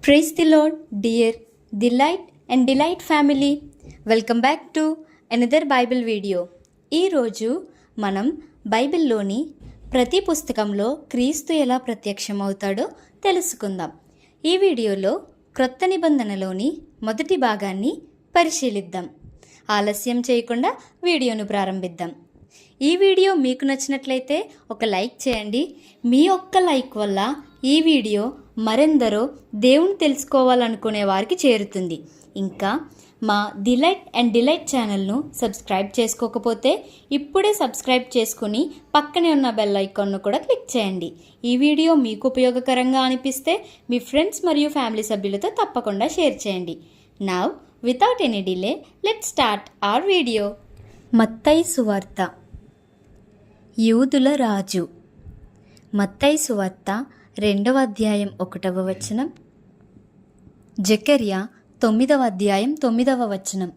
Praise the Lord, dear Delight and Delight family. Welcome back to another Bible video. ఈరోజు మనం బైబిల్లోని ప్రతి పుస్తకంలో క్రీస్తు ఎలా ప్రత్యక్షమవుతాడో తెలుసుకుందాం. ఈ వీడియోలో క్రొత్త నిబంధనలోని మొదటి భాగాన్ని పరిశీలిద్దాం. ఆలస్యం చేయకుండా వీడియోను ప్రారంభిద్దాం. ఈ వీడియో మీకు నచ్చినట్లయితే ఒక లైక్ చేయండి. మీ ఒక్క లైక్ వల్ల ఈ వీడియో మరెందరో దేవుని తెలుసుకోవాలనుకునే వారికి చేరుతుంది. ఇంకా మా డిలైట్ అండ్ డిలైట్ ఛానల్ను సబ్స్క్రైబ్ చేసుకోకపోతే ఇప్పుడే సబ్స్క్రైబ్ చేసుకుని పక్కనే ఉన్న బెల్ ఐకాన్ను కూడా క్లిక్ చేయండి. ఈ వీడియో మీకు ఉపయోగకరంగా అనిపిస్తే మీ ఫ్రెండ్స్ మరియు ఫ్యామిలీ సభ్యులతో తప్పకుండా షేర్ చేయండి. Now without any delay let's start our video. మత్తయి సువార్త. యూదుల రాజు. మత్తయి సువార్త 2వ అధ్యాయం 1వ వచనం. జకర్యా 9వ అధ్యాయం 9వ వచనం.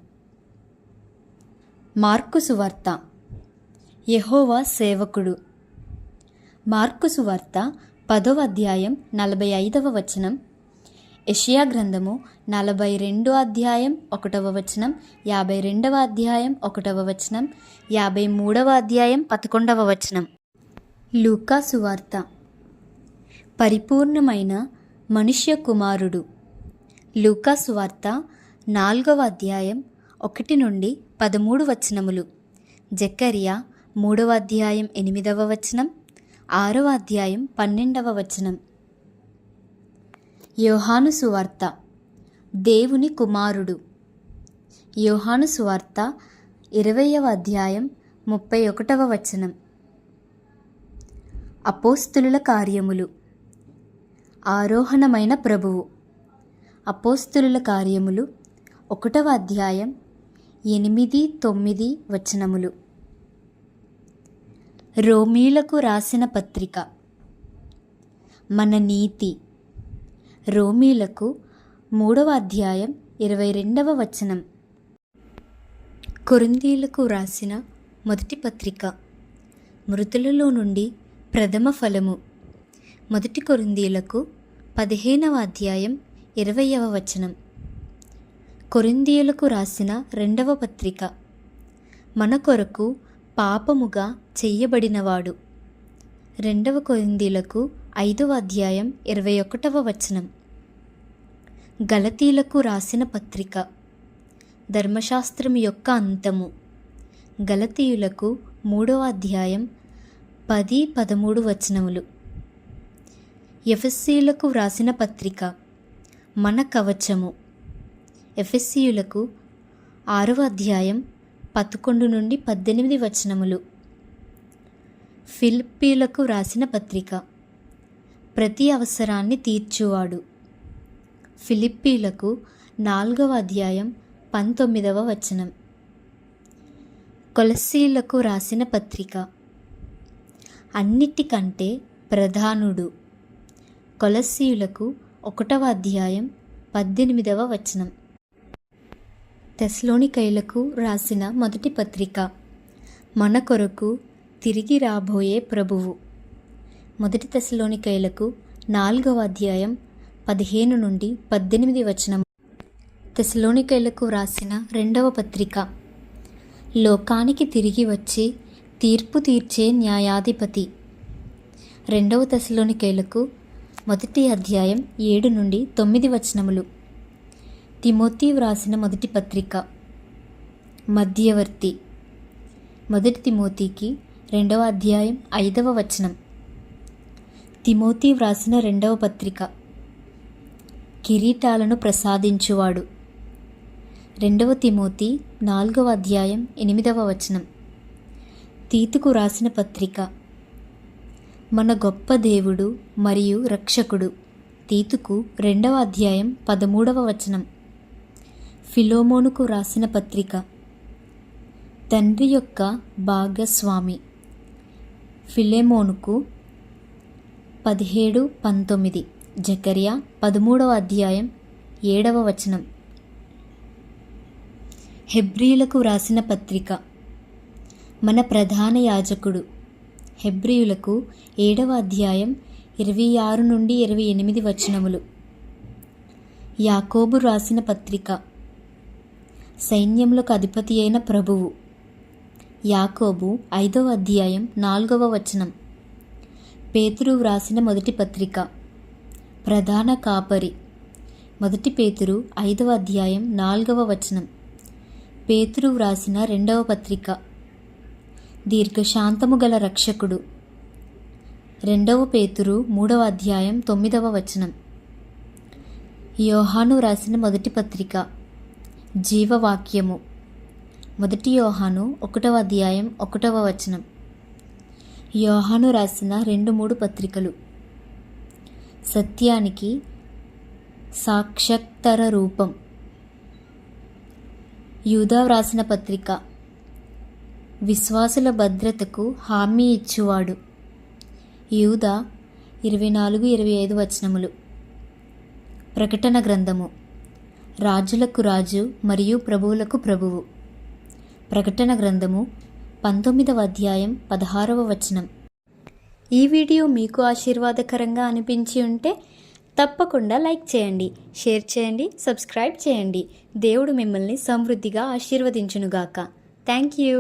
మార్కు సువార్త. యెహోవా సేవకుడు. మార్కు సువార్త 10వ అధ్యాయం 45వ వచనం. యెషయా గ్రంథము 42వ అధ్యాయం 1వ వచనం, 52వ అధ్యాయం 1వ వచనం, 53వ అధ్యాయం 11వ వచనం. లూకా సువార్త. పరిపూర్ణమైన మనుష్య కుమారుడు. లూకా సువార్త 4వ అధ్యాయం 1 నుండి 13 వచనములు. జకర్యా 3వ అధ్యాయం 8వ వచనం, 6వ అధ్యాయం 12వ వచనం. యోహాను సువార్త. దేవుని కుమారుడు. యోహాను సువార్త 20వ అధ్యాయం 31వ వచనం. అపోస్తులుల కార్యములు. ఆరోహణమైన ప్రభువు. అపోస్తులుల కార్యములు 1వ అధ్యాయం 8, 9 వచనములు. రోమీలకు రాసిన పత్రిక. మన నీతి. రోమీలకు 3వ అధ్యాయం 22వ వచనం. కొరింథీయులకు రాసిన మొదటి పత్రిక. మృతులలో నుండి ప్రథమ ఫలము. మొదటి కొరింథీయులకు 15వ అధ్యాయం 20వ వచనం. కొరింథీయులకు రాసిన 2వ పత్రిక. మన కొరకు పాపముగా చెయ్యబడినవాడు. 2వ కొరింథీయులకు 5వ అధ్యాయం 21వ వచనం. గలతీయులకు రాసిన పత్రిక. ధర్మశాస్త్రం యొక్క అంతము. గలతీయులకు 3వ అధ్యాయం 10, 13 వచనములు. ఎఫెసీయులకు రాసిన పత్రిక. మన కవచము. ఎఫెసీయులకు 6వ అధ్యాయం 11 నుండి 18 వచనములు. ఫిలిప్పీయులకు రాసిన పత్రిక. ప్రతి అవసరాన్ని తీర్చువాడు. ఫిలిప్పీయులకు 4వ అధ్యాయం 19వ వచనం. కొలస్సీయులకు రాసిన పత్రిక. అన్నిటికంటే ప్రధానుడు. కొలస్సీయులకు 1వ అధ్యాయం 18వ వచనం. తెస్సలోనికైలకు రాసిన మొదటి పత్రిక. మన కొరకు తిరిగి రాబోయే ప్రభువు. మొదటి తెస్సలోనికైలకు 4వ అధ్యాయం 15 నుండి 18 వచనం. తెస్సలోనికైలకు రాసిన 2వ పత్రిక. లోకానికి తిరిగి వచ్చి తీర్పు తీర్చే న్యాయాధిపతి. 2వ తెస్సలోనికైలకు 1వ అధ్యాయం 7 నుండి 9 వచనములు. తిమోతి వ్రాసిన మొదటి పత్రిక. మధ్యవర్తి. మొదటి తిమోతికి 2వ అధ్యాయం 5వ వచనం. తిమోతి వ్రాసిన 2వ పత్రిక. కిరీటాలను ప్రసాదించువాడు. 2వ తిమోతి 4వ అధ్యాయం 8వ వచనం. తీతుకు రాసిన పత్రిక. మన గొప్ప దేవుడు మరియు రక్షకుడు. తీతుకు 2వ అధ్యాయం 13వ వచనం. ఫిలోమోనుకు రాసిన పత్రిక. తండ్రి యొక్క భాగస్వామి. ఫిలెమోనుకు 17, 19. జకర్యా 13వ అధ్యాయం 7వ వచనం. హెబ్రీయులకు రాసిన పత్రిక. మన ప్రధాన యాజకుడు. హెబ్రీయులకు 7వ అధ్యాయం 26 నుండి 28 వచనములు. యాకోబు రాసిన పత్రిక. సైన్యములకు అధిపతి అయిన ప్రభువు. యాకోబు 5వ అధ్యాయం 4వ వచనం. పేతురు వ్రాసిన మొదటి పత్రిక. ప్రధాన కాపరి. 1 పేతురు 5వ అధ్యాయం 4వ వచనం. పేతురు వ్రాసిన 2వ పత్రిక. దీర్ఘశాంతము గల రక్షకుడు. 2వ పేతురు 3వ అధ్యాయం 9వ వచనం. యోహాను రాసిన మొదటి పత్రిక. జీవవాక్యము. 1 యోహాను 1వ అధ్యాయం 1వ వచనం. యోహాను రాసిన 2-3 పత్రికలు. సత్యానికి సాక్షాత్తర రూపం. యూదా వ్రాసిన పత్రిక. విశ్వాసుల భద్రతకు హామీ ఇచ్చువాడు. యూదా 24-25 వచనములు. ప్రకటన గ్రంథము. రాజులకు రాజు మరియు ప్రభువులకు ప్రభువు. ప్రకటన గ్రంథము 19వ అధ్యాయం 16వ వచనం. ఈ వీడియో మీకు ఆశీర్వాదకరంగా అనిపించి ఉంటే తప్పకుండా లైక్ చేయండి, షేర్ చేయండి, సబ్స్క్రైబ్ చేయండి. దేవుడు మిమ్మల్ని సమృద్ధిగా ఆశీర్వదించునుగాక. Thank you.